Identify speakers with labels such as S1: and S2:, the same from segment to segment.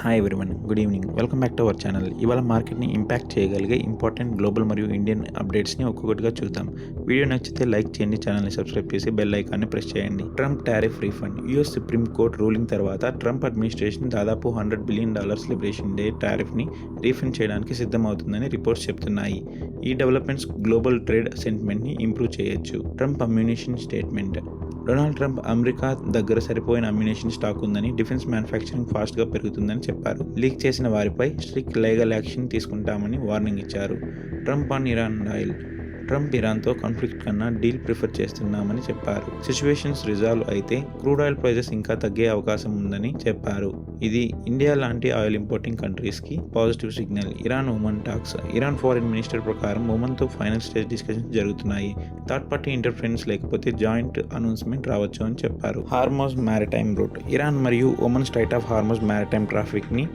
S1: Hi everyone, good evening. Welcome back to our channel. ఇవాళ మార్కెట్ని impact చేయగలిగే important global మరియు ఇండియన్ అప్డేట్స్ని ఒక్కొక్కటిగా చూద్దాం. వీడియో నచ్చితే లైక్ చేయండి, ఛానల్ని సబ్స్క్రైబ్ చేసి బెల్ ఐకాన్ని ప్రెస్ చేయండి. Trump tariff refund. US supreme court ruling తర్వాత ట్రంప్ అడ్మినిస్ట్రేషన్ దాదాపు $100 బిలియన్ లిబరేషన్ డే టారిఫ్ని రీఫండ్ చేయడానికి సిద్ధమవుతుందని రిపోర్ట్స్ చెప్తున్నాయి. ఈ డెవలప్మెంట్స్ గ్లోబల్ ట్రేడ్ సెంటిమెంట్ని ఇంప్రూవ్ చేయొచ్చు. Trump ammunition statement. Donald Trump America దగ్గర సరిపోయిన అమ్యునిషన్ స్టాక్ ఉందని, డిఫెన్స్ మ్యానుఫ్యాక్చరింగ్ ఫాస్ట్గా పెరుగుతుందని చెప్పారు. లీక్ చేసిన వారిపై స్ట్రిక్ట్ లీగల్ యాక్షన్ తీసుకుంటామని వార్నింగ్ ఇచ్చారు. Trump on Iran oil. Trump ఇరాన్తో కాన్ఫ్లిక్ట్ కన్నా డీల్ ప్రిఫర్ చేస్తున్నామని చెప్పారు. సిచ్యువేషన్స్ రిజాల్వ్ అయితే క్రూడ్ ఆయిల్ ప్రైజెస్ ఇంకా తగ్గే అవకాశం ఉందని చెప్పారు. ఇది ఇండియా లాంటి ఆయిల్ ఇంపోర్టింగ్ కంట్రీస్కి positive signal. Iran Oman talks. Iran foreign minister ప్రకారం ఒమన్తో ఫైనల్ స్టేజ్ డిస్కషన్స్ జరుగుతున్నాయి. థర్డ్ పార్టీ ఇంటర్ఫరెన్స్ లేకపోతే జాయింట్ అనౌన్స్మెంట్ రావచ్చు అని చెప్పారు. Hormuz maritime route. ఇరాన్ మరియు Oman strait of Hormuz maritime ట్రాఫిక్ని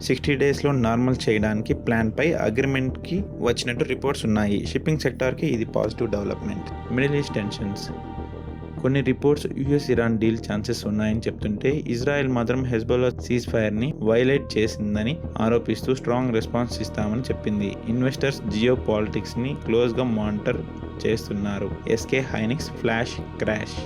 S1: 60 డేస్లో నార్మల్ చేయడానికి ప్లాన్పై అగ్రిమెంట్కి వచ్చినట్టు రిపోర్ట్స్ ఉన్నాయి. షిప్పింగ్ సెక్టార్కి ఇది positive development. Middle East tensions. కొన్ని reports US Iran deal chances ఉన్నాయని చెప్తుంటే, ఇజ్రాయెల్ మాత్రం హెజ్బొల్లా సీజ్ ఫైర్ని వైలేట్ చేసిందని ఆరోపిస్తూ స్ట్రాంగ్ రెస్పాన్స్ ఇస్తామని చెప్పింది. ఇన్వెస్టర్స్ జియో పాలిటిక్స్ని క్లోజ్గా మానిటర్ చేస్తున్నారు. SK Hynix flash crash.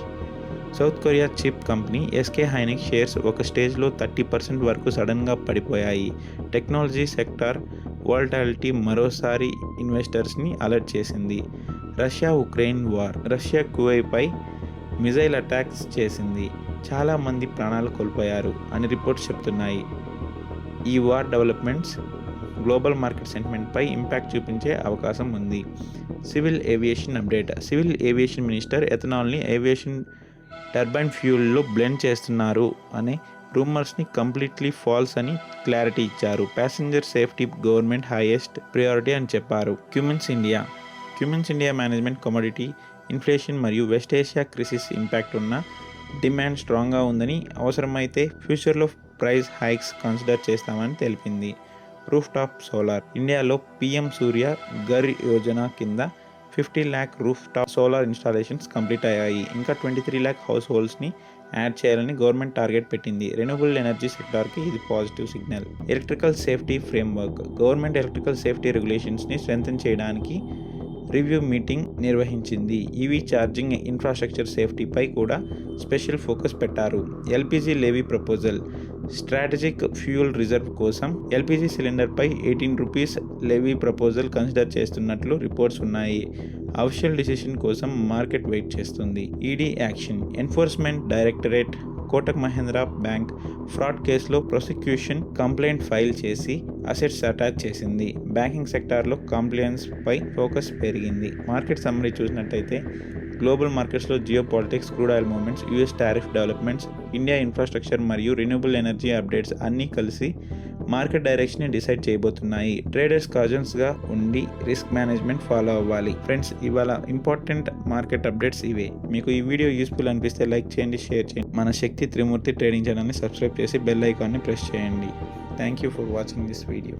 S1: South Korea chip company SK Hynix shares ఒక స్టేజ్లో 30% వరకు సడన్గా పడిపోయాయి. టెక్నాలజీ సెక్టార్ వాలటాలిటీ మరోసారి ఇన్వెస్టర్స్ని అలర్ట్ చేసింది. Russia Ukraine war. రష్యా కువైట్పై మిజైల్ అటాక్స్ చేసింది. చాలామంది ప్రాణాలు కోల్పోయారు అని రిపోర్ట్స్ చెప్తున్నాయి. ఈ వార్ డెవలప్మెంట్స్ గ్లోబల్ మార్కెట్ సెంటిమెంట్పై ఇంపాక్ట్ చూపించే అవకాశం ఉంది. Civil aviation update. Civil aviation minister ఎథనాల్ని ఏవియేషన్ టర్బైన్ ఫ్యూయల్లో బ్లెండ్ చేస్తున్నారు అనే రూమర్స్ని కంప్లీట్లీ ఫాల్స్ అని క్లారిటీ ఇచ్చారు. Passenger safety government highest priority అని చెప్పారు. Cummins India management commodity inflation మరియు వెస్ట్ ఏషియా క్రిసిస్ ఇంపాక్ట్ ఉన్న డిమాండ్ స్ట్రాంగ్గా ఉందని, అవసరమైతే ఫ్యూచర్లో ప్రైస్ హైక్స్ కన్సిడర్ చేస్తామని తెలిపింది. Roof top solar. ఇండియాలో పీఎం సూర్య ఘర్ యోజన కింద 50 lakh roof top solar installations complete అయ్యాయి. ఇంకా 23 lakh హౌస్ హోల్డ్స్ని యాడ్ చేయాలని గవర్నమెంట్ టార్గెట్ పెట్టింది. రెన్యూబుల్ ఎనర్జీ సెక్టార్కి ఇది positive signal. Electrical safety framework. Government electrical safety రెగ్యులేషన్స్ని స్ట్రెంథెన్ చేయడానికి రివ్యూ మీటింగ్ నిర్వహించింది. ఈవీ ఛార్జింగ్ ఇన్ఫ్రాస్ట్రక్చర్ సేఫ్టీపై కూడా స్పెషల్ ఫోకస్ పెట్టారు. LPG levy proposal. Strategic fuel reserve కోసం ఎల్పీజీ సిలిండర్పై ₹18 లెవీ ప్రపోజల్ కన్సిడర్ చేస్తున్నట్లు రిపోర్ట్స్ ఉన్నాయి. అఫీషియల్ డిసిషన్ కోసం మార్కెట్ వెయిట్ చేస్తుంది. ED action. Enforcement directorate Kotak Mahindra bank fraud కేసులో ప్రాసిక్యూషన్ కంప్లైంట్ ఫైల్ చేసి అసెట్స్ అటాచ్ చేసింది. బ్యాంకింగ్ సెక్టార్లో కంప్లైన్స్ పై ఫోకస్ పెరిగింది. మార్కెట్ సమ్మరీ చూసినట్టయితే, గ్లోబల్ మార్కెట్స్లో geo politics, crude oil movements, US tariff developments, India infrastructure మరియు రెన్యూబుల్ ఎనర్జీ అప్డేట్స్ అన్నీ కలిసి మార్కెట్ డైరెక్షన్ని డిసైడ్ చేయబోతున్నాయి. ట్రేడర్స్ కాజన్స్గా ఉండి రిస్క్ మేనేజ్మెంట్ ఫాలో అవ్వాలి. ఫ్రెండ్స్, ఇవాళ ఇంపార్టెంట్ మార్కెట్ అప్డేట్స్ ఇవే. మీకు ఈ వీడియో యూస్ఫుల్ అనిపిస్తే లైక్ చేయండి, షేర్ చేయండి. మన శక్తి త్రిమూర్తి ట్రేడింగ్ ఛానల్ని సబ్స్క్రైబ్ చేసి బెల్ ఐకాన్ని ప్రెస్ చేయండి. Thank you for watching this video.